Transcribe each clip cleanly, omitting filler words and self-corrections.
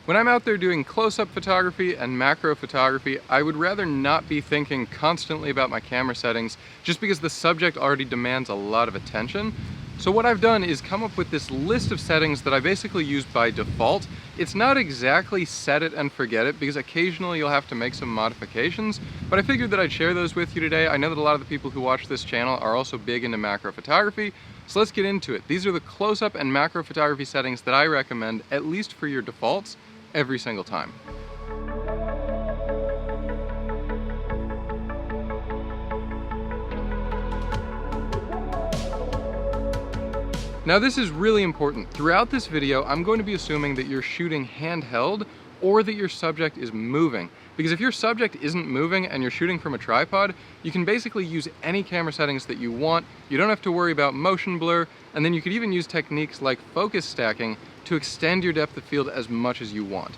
When I'm out there doing close-up photography and macro photography, I would rather not be thinking constantly about my camera settings just because the subject already demands a lot of attention. So what I've done is come up with this list of settings that I basically use by default. It's not exactly set it and forget it because occasionally you'll have to make some modifications, but I figured that I'd share those with you today. I know that a lot of the people who watch this channel are also big into macro photography, so let's get into it. These are the close-up and macro photography settings that I recommend, at least for your defaults, every single time. Now this is really important. Throughout this video, I'm going to be assuming that you're shooting handheld or that your subject is moving. Because if your subject isn't moving and you're shooting from a tripod, you can basically use any camera settings that you want. You don't have to worry about motion blur, and then you could even use techniques like focus stacking to extend your depth of field as much as you want.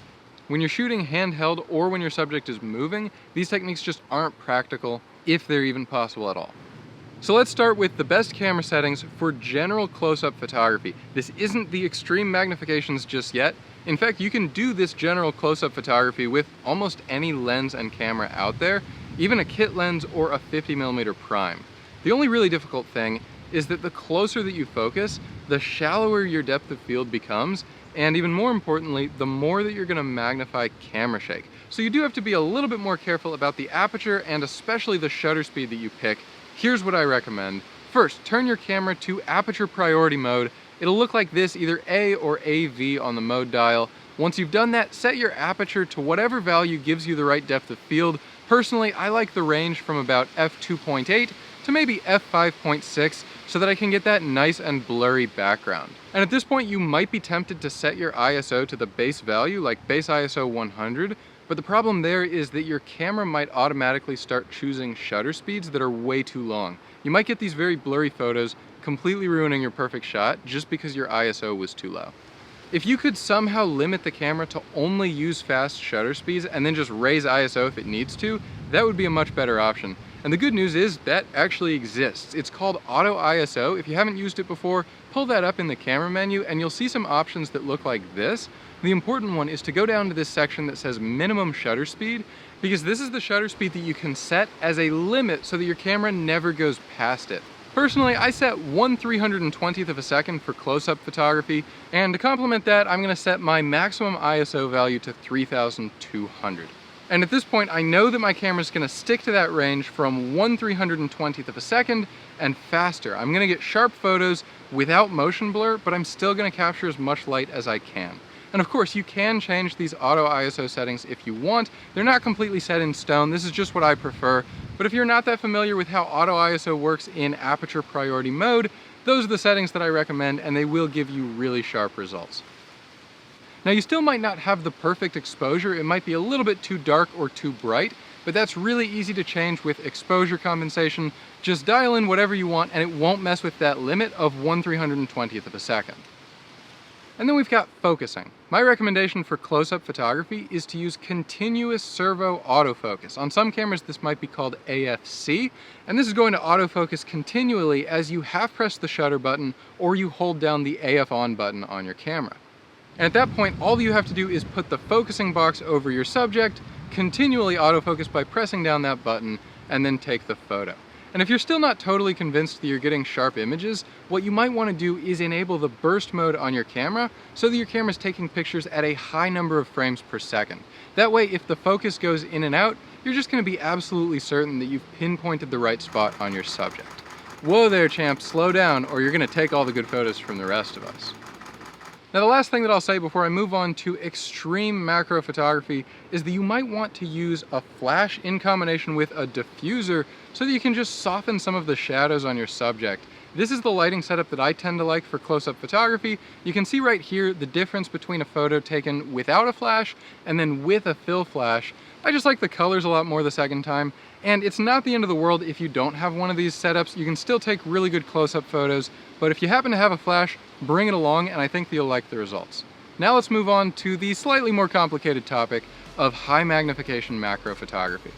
When you're shooting handheld or when your subject is moving, these techniques just aren't practical, if they're even possible at all. So let's start with the best camera settings for general close-up photography. This isn't the extreme magnifications just yet. In fact, you can do this general close-up photography with almost any lens and camera out there, even a kit lens or a 50mm prime. The only really difficult thing is that the closer that you focus, the shallower your depth of field becomes, and even more importantly, the more that you're going to magnify camera shake. So you do have to be a little bit more careful about the aperture and especially the shutter speed that you pick. Here's what I recommend. First, turn your camera to aperture priority mode. It'll look like this, either A or AV on the mode dial. Once you've done that, set your aperture to whatever value gives you the right depth of field. Personally, I like the range from about f2.8 to maybe f5.6 so that I can get that nice and blurry background. And at this point, you might be tempted to set your ISO to the base value, like base ISO 100, but the problem there is that your camera might automatically start choosing shutter speeds that are way too long. You might get these very blurry photos, completely ruining your perfect shot just because your ISO was too low. If you could somehow limit the camera to only use fast shutter speeds and then just raise ISO if it needs to, that would be a much better option. And the good news is that actually exists. It's called Auto ISO. If you haven't used it before, pull that up in the camera menu and you'll see some options that look like this. The important one is to go down to this section that says minimum shutter speed, because this is the shutter speed that you can set as a limit so that your camera never goes past it. Personally, I set 1/320th of a second for close-up photography, and to complement that, I'm going to set my maximum ISO value to 3200. And at this point, I know that my camera is going to stick to that range from 1/320th of a second and faster. I'm going to get sharp photos without motion blur, but I'm still going to capture as much light as I can. And of course, you can change these auto ISO settings if you want. They're not completely set in stone. This is just what I prefer. But if you're not that familiar with how auto ISO works in aperture priority mode, those are the settings that I recommend, and they will give you really sharp results. Now, you still might not have the perfect exposure. It might be a little bit too dark or too bright, but that's really easy to change with exposure compensation. Just dial in whatever you want, and it won't mess with that limit of 1/320th of a second. And then we've got focusing. My recommendation for close-up photography is to use continuous servo autofocus. On some cameras, this might be called AFC, and this is going to autofocus continually as you half press the shutter button or you hold down the AF on button on your camera. And at that point, all you have to do is put the focusing box over your subject, continually autofocus by pressing down that button, and then take the photo. And if you're still not totally convinced that you're getting sharp images, what you might want to do is enable the burst mode on your camera so that your camera is taking pictures at a high number of frames per second. That way, if the focus goes in and out, you're just going to be absolutely certain that you've pinpointed the right spot on your subject. Whoa there, champ, slow down, or you're going to take all the good photos from the rest of us. Now, the last thing that I'll say before I move on to extreme macro photography is that you might want to use a flash in combination with a diffuser so that you can just soften some of the shadows on your subject. This is the lighting setup that I tend to like for close-up photography. You can see right here the difference between a photo taken without a flash and then with a fill flash. I just like the colors a lot more the second time, and it's not the end of the world if you don't have one of these setups. You can still take really good close-up photos, but if you happen to have a flash, bring it along, and I think that you'll like the results. Now let's move on to the slightly more complicated topic of high magnification macro photography.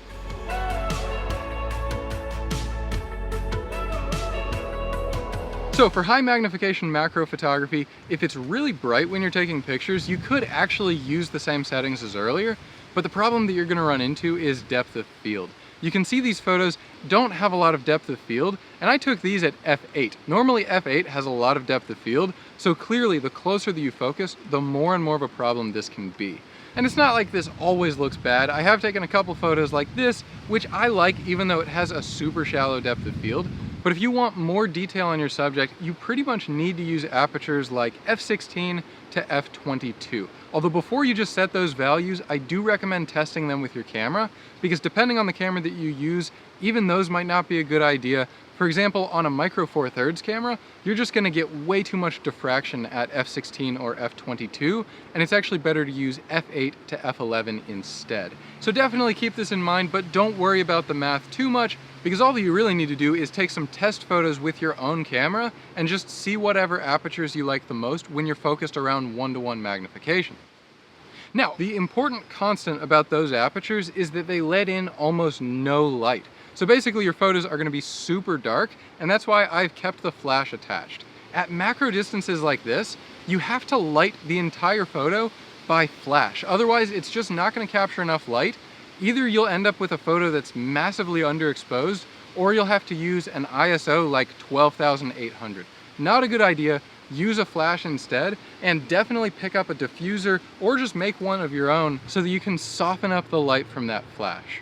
So for high magnification macro photography, if it's really bright when you're taking pictures, you could actually use the same settings as earlier, but the problem that you're gonna run into is depth of field. You can see these photos don't have a lot of depth of field, and I took these at f8. Normally f8 has a lot of depth of field, so clearly the closer that you focus, the more and more of a problem this can be. And it's not like this always looks bad. I have taken a couple photos like this, which I like even though it has a super shallow depth of field. But if you want more detail on your subject, you pretty much need to use apertures like f16 to f22. Although before you just set those values, I do recommend testing them with your camera, because depending on the camera that you use, even those might not be a good idea. For example, on a micro four thirds camera, you're just gonna get way too much diffraction at f16 or f22, and it's actually better to use f8 to f11 instead. So definitely keep this in mind, but don't worry about the math too much, because all that you really need to do is take some test photos with your own camera and just see whatever apertures you like the most when you're focused around 1:1 magnification. Now, the important constant about those apertures is that they let in almost no light. So basically your photos are gonna be super dark, and that's why I've kept the flash attached. At macro distances like this, you have to light the entire photo by flash. Otherwise, it's just not gonna capture enough light. Either you'll end up with a photo that's massively underexposed, or you'll have to use an ISO like 12,800. Not a good idea. Use a flash instead, and definitely pick up a diffuser or just make one of your own so that you can soften up the light from that flash.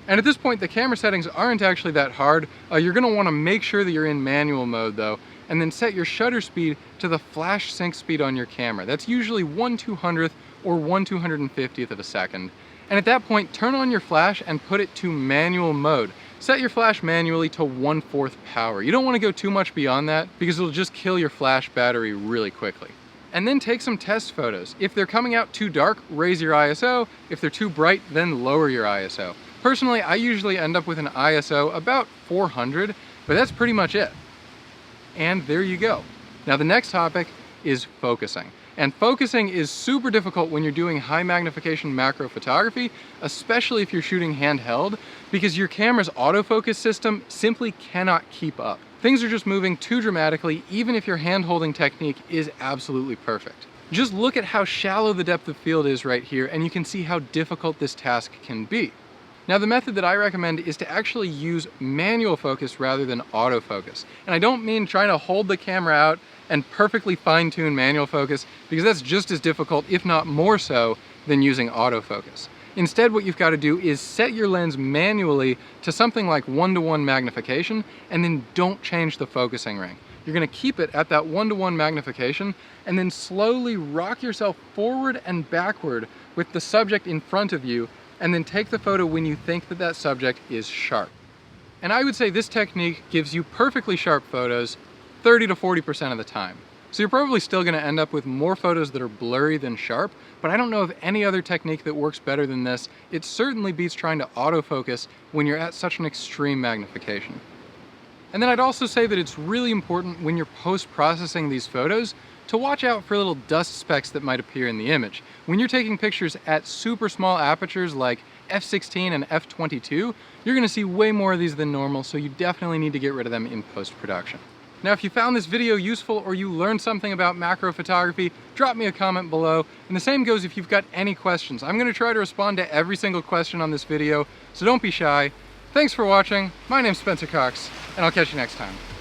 And at this point, the camera settings aren't actually that hard. You're gonna wanna make sure that you're in manual mode though, and then set your shutter speed to the flash sync speed on your camera. That's usually 1/200th or 1/250th of a second. And at that point, turn on your flash and put it to manual mode. Set your flash manually to 1/4 power. You don't wanna go too much beyond that because it'll just kill your flash battery really quickly. And then take some test photos. If they're coming out too dark, raise your ISO. If they're too bright, then lower your ISO. Personally, I usually end up with an ISO about 400, but that's pretty much it. And there you go. Now the next topic is focusing. And focusing is super difficult when you're doing high magnification macro photography, especially if you're shooting handheld, because your camera's autofocus system simply cannot keep up. Things are just moving too dramatically, even if your hand-holding technique is absolutely perfect. Just look at how shallow the depth of field is right here, and you can see how difficult this task can be. Now the method that I recommend is to actually use manual focus rather than autofocus. And I don't mean trying to hold the camera out and perfectly fine-tune manual focus, because that's just as difficult, if not more so, than using autofocus. Instead, what you've got to do is set your lens manually to something like 1:1 magnification, and then don't change the focusing ring. You're gonna keep it at that 1:1 magnification, and then slowly rock yourself forward and backward with the subject in front of you, and then take the photo when you think that that subject is sharp. And I would say this technique gives you perfectly sharp photos 30 to 40% of the time. So you're probably still gonna end up with more photos that are blurry than sharp, but I don't know of any other technique that works better than this. It certainly beats trying to autofocus when you're at such an extreme magnification. And then I'd also say that it's really important when you're post-processing these photos to watch out for little dust specks that might appear in the image. When you're taking pictures at super small apertures like f16 and f22, you're gonna see way more of these than normal, so you definitely need to get rid of them in post-production. Now, if you found this video useful or you learned something about macro photography, drop me a comment below. And the same goes if you've got any questions. I'm gonna try to respond to every single question on this video, so don't be shy. Thanks for watching. My name's Spencer Cox, and I'll catch you next time.